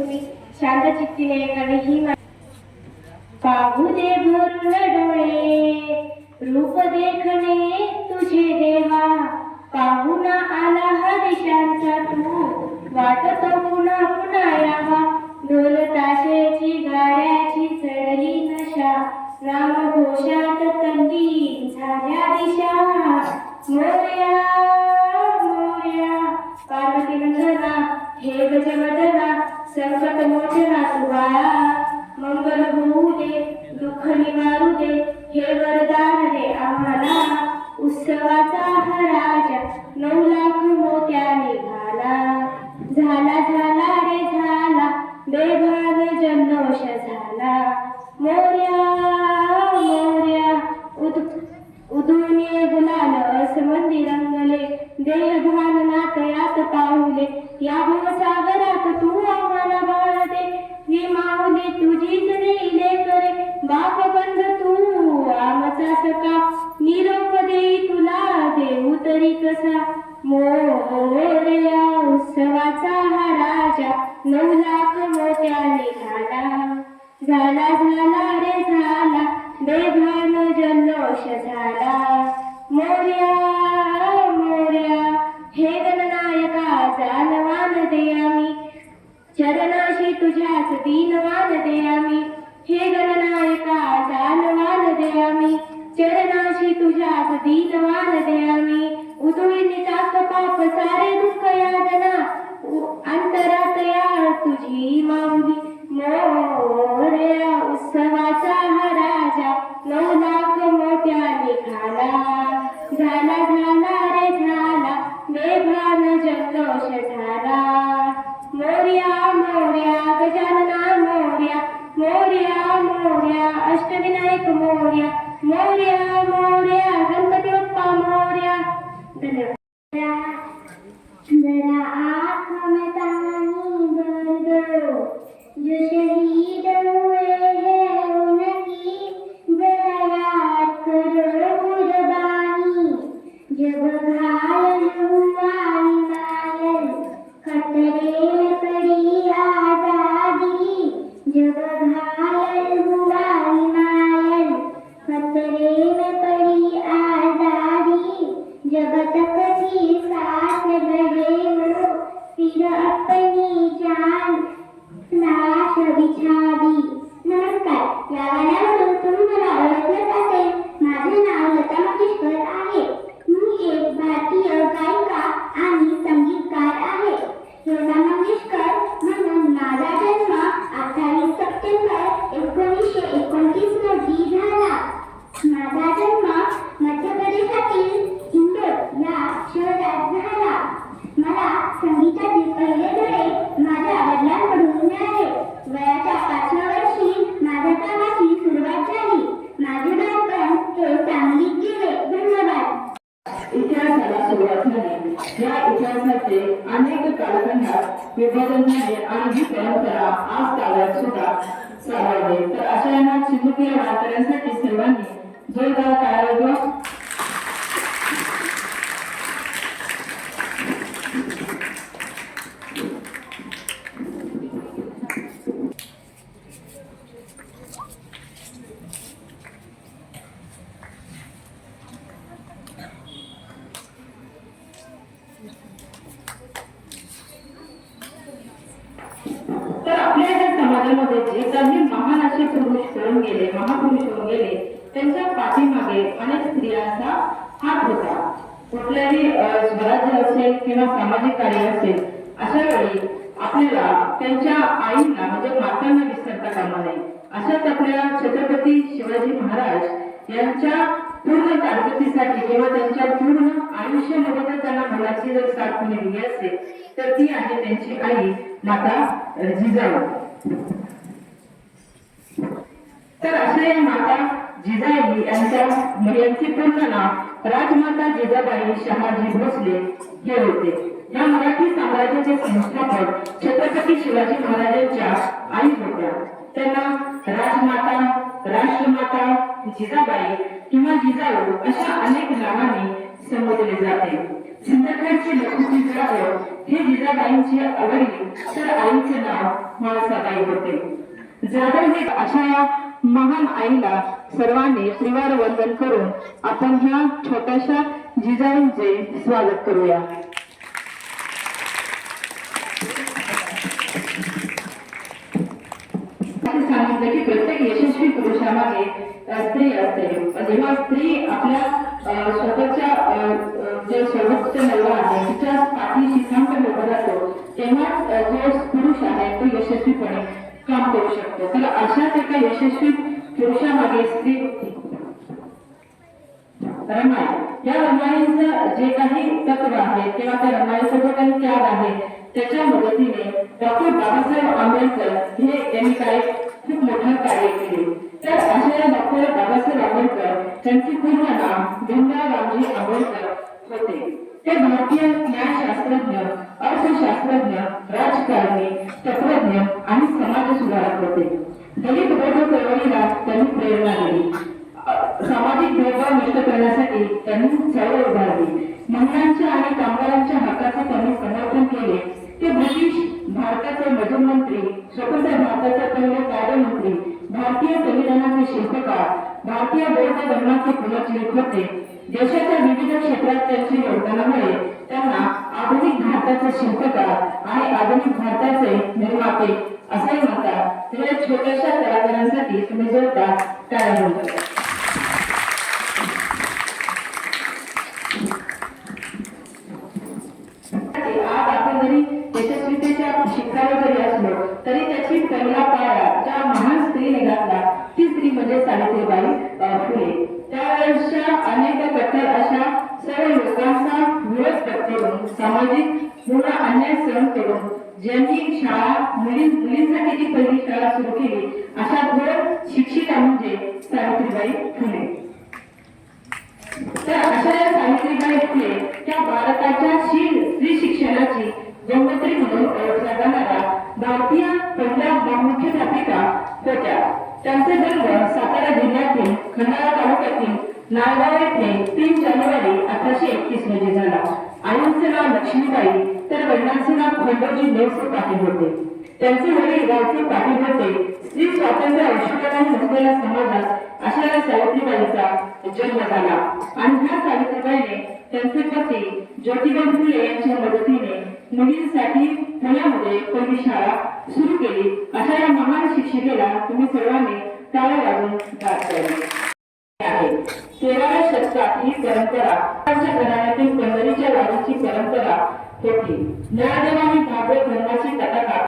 तुम्ही शांत चित्तीने एकाने ही पाहू दे भरून डोळे रूप देखणे तुझे देवा पाहुणा आला हा दिशांचा तू वाटतो पुन्हा पुन्हा यावा ढोल ताशेची गाड्याची चढली नशा नामघोषात तल्लीन झाल्या दिशा मोरया मोरया पार्वती नंदना हे गजवदना संकट मोचना तुवा मंगल होऊ दे दुःख निवारू दे हे वरदान दे आम्हाला उत्सवाचा हा राजा 9 लाख मोत्याने झाला झाला रे झाला बेभान जल्लोष झाला मोरया मोरया उदुने गुलाल असमंदी रंगले देहभान नातयात पाहुले या भवसागरात तू आम्हाला बाळते ही माऊली तुझीच देईले करे बाप बंध तू आमचा सका निरोप देई तुला देऊ तरी कसा मोरया उत्सवाचा हा राजा 9 लाख मोत्याने झाला रे झाला बेभान जल्लोष झाला मोरया मोरया हे गणनायका जानवान दे आम्ही चरणाशी तुझ्याच दीनवान दे आम्ही हे गणनायका जानवान दे आम्ही चरणाशी तुझ्याच दीनवान दे आम्ही उधळी टाक पाप सारे दुःख यादना अंतरात या तुझी माऊली मोरया उत्सवाचा हा राजा 9 लाख मोत्याने झाला रे झाला बेभान जल्लोष झाला मोरया मोरया गजानना मोरया मोरया मोरया अष्टविनायक मोरया मोरया मोरया गणपती बाप्पा मोरया धन्यवाद जरा आँख में पानी भर दो जो शहीद हुए हैं उनकी जरा याद करो कुर्बानी जब घायल हुआ हिमालय खतरे में पड़ी आजादी जब घायल हुआ हिमालय खतरे में पड़ी आजादी जब तक थी सांस लड़े वो फिर अपनी जान लाश बिछा दी नमस्कार या गाण्यावरून तुम्ही मला ओळखलंच असेल माझे नाव लता मंगेशकर आहे मी एक भारतीय गायिका आणि संगीतकार आहे लता मंगेशकर म्हणून माझा जन्म 28 सप्टेंबर 1929 रोजी झाला माझा जन्म मध्य प्रदेशातील इंदोर या शहरात झाला मला संगीताचे पहिले धडे माझ्या वडिलांकडून मिळाले वयाच्या 5व्या वर्षी माझ्या कामाची सुरुवात झाली माझे बालपण हे सांगलीत गेले धन्यवाद इतिहासाला सुरुवात झाली या इतिहासाचे अनेक कालखंडात विभाजन झाले आणि ही परंपरा आज काळात सुद्धा चालवली तर अशा यांना चिमुकल्या वारकऱ्यांसाठी सर्वांनी जोरदार टाळ्या तर आपल्या या समाजामध्ये जे काही महान असे पुरुष होऊन गेले महापुरुष होऊन गेले त्यांच्या पाठीमागे अनेक स्त्रियांचा हात होता कुठल्याही स्वराज्य असेल किंवा सामाजिक कार्य असेल अशा वेळी आपल्याला त्यांच्या आईंना म्हणजे मातांना विसरता कामा नये अशाच आपल्या छत्रपती शिवाजी महाराज यांच्या पूर्ण कारकिर्दीसाठी किंवा त्यांच्या पूर्ण आयुष्यामध्ये जर त्यांना मुलाची जर साथ कोणी दिली असेल तर ती आहे त्यांची आई माता जिजाऊ तर अशा या माता जिजाई यांची पूर्ण नाव राजमाता जिजाबाई शहाजी भोसले हे होते या मराठी साम्राज्याचे संस्थापक छत्रपती शिवाजी महाराजांच्या आई होत्या त्यांना राजमाता राष्ट्रमाता जिजाबाई किंवा जिजाऊ अशा अनेक नावाने संबोधले जाते सिंदखेडची लखुजी जाधव हे जिजाबाईंची आवडली तर आईचे नाव म्हाळसाबाई होते. जाधव हे अशा या महान आईला सर्वांनी त्रिवार वंदन करून आपण ह्या छोट्याशा जिजाऊंचे स्वागत करूया. सांगितलं की प्रत्येक यशस्वी पुरुषामागे स्त्री असते. जेव्हा स्त्री आपल्या स्वतःच्या जे सर्वोच्च नवरा आहे तिच्या पाठीशी ठामपणे उभा राहतो तेव्हा जो पुरुष आहे तो यशस्वीपणे काम करू शकतो. तर अशाच एका यशस्वी पुरुषामागे स्त्री होती रमाई. या रमाईचं जे काही तत्व आहे किंवा त्या रमाईचा जो काही त्याग आहे त्याच्या मदतीने डॉक्टर बाबासाहेब आंबेडकर हे त्यांनी काय खूप मोठं कार्य केले. तर अशा या डॉक्टर बाबासाहेब आंबेडकर त्यांचे पूर्ण नाव भीमराव रामजी आंबेडकर होते. ते भारतीय न्यायशास्त्रज्ञ, अर्थशास्त्रज्ञ, राजकारणी, तत्वज्ञ आणि समाज सुधारक होते. दलित वर्ग चळवळीला त्यांनी प्रेरणा दिली. सामाजिक भेदभाव नष्ट करण्यासाठी त्यांनी चळवळ उभारली. महिलांच्या आणि कामगारांच्या हक्काचे त्यांनी समर्थन केले. ते ब्रिटिश भारताचे मजूर मंत्री, स्वतंत्र भारताचे पहिले कायदेमंत्री, भारतीय संविधानाचे शिल्पकार, भारतीय बौद्ध धर्माचे पुनर्जीवित होते. देशाच्या विविध क्षेत्रात त्यांच्या योगदानामुळे त्यांना आधुनिक भारताचे शिल्पकार आणि आधुनिक भारताचे निर्माते असे म्हणतात. तर छोट्याशा कलाकारांसाठी तुम्ही जोरदार टाळ्या वाजवा. आज आपण जरी यशस्वीतेच्या शिखरावर जरी असलो तरी त्याची पहिला पाया ज्या महान स्त्रीने घातला ती स्त्री म्हणजे सावित्रीबाई फुले. त्यावेळेसच्या अनेक कट्टर अशा सर्व लोकांचा विरोध करून सामाजिक पूर्ण अन्याय सहन करून ज्यांनी शाळा मुलींसाठी जी पहिली शाळा सुरू केली अशा थोर शिक्षिका म्हणजे सावित्रीबाई फुले. तर अशा या सावित्रीबाई फुले त्या भारताच्या स्त्री शिक्षणाची गंगोत्री म्हणून ओळखल्या जाणाऱ्या भारतीय पहिल्या मुख्याध्यापिका होत्या. त्यांचे जन्म सातारा जिल्ह्यातील खंडाळा तालुक्यातील नायगाव येथे 3 जानेवारी 1831 रोजी झाला. आईचे नाव लक्ष्मीबाई तर वडिलांचे नाव खंडोजी नेवसे पाटील होते. त्यांचे वडील गावचे पाटील होते. स्त्री स्वातंत्र्य औषधाने नसलेल्या समाजात अशा या सावित्रीबाईंचा जन्म झाला आणि ह्या सावित्रीबाईने त्यांचे पती ज्योतिबा फुले यांच्या मदतीने मुलींसाठी पुण्यामध्ये पहिली शाळा सुरू केली. अशा या महान शिक्षिकेला तुम्ही सर्वांनी टाळ्या वाजवून दाद द्यावी. 13व्या शतकात ही परंपरा घराण्यातील कंदरीच्या वारीची परंपरा होती. ज्ञानदेव आणि भागवत धर्माची कथा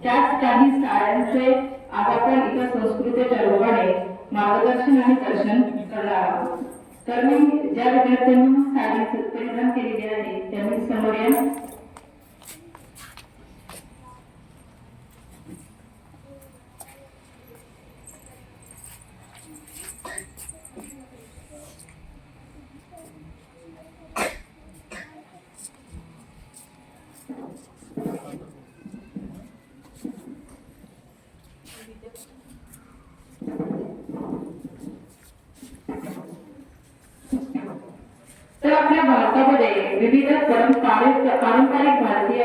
त्याच काही साऱ्यांचे आज आपण इतर संस्कृतीच्या रूपाने मार्गदर्शन आणि दर्शन करणार आहोत. तर मी ज्या विद्यार्थ्यांनी साडी परिधान केलेली आहे त्यांनी समोर या. तर आपल्या भारतामध्ये विविध पारंपरिक भारतीय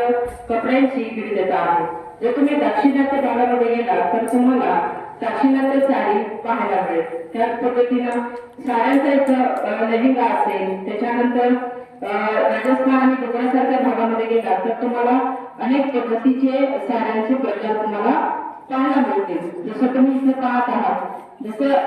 कपड्यांची विविधता आहे. जर तुम्ही दाक्षिणात्य भागामध्ये गेला तर तुम्हाला दाक्षिणात्य साडी पाहायला मिळेल. त्याच पद्धतीनं साड्यांचा एक लेहंगा असेल. त्याच्यानंतर राजस्थान आणि गुजरातसारख्या भागामध्ये गेला तर तुम्हाला अनेक पद्धतीचे साड्यांचे प्रकार तुम्हाला पाहायला मिळतील. जसं तुम्ही इथे पाहत आहात जसं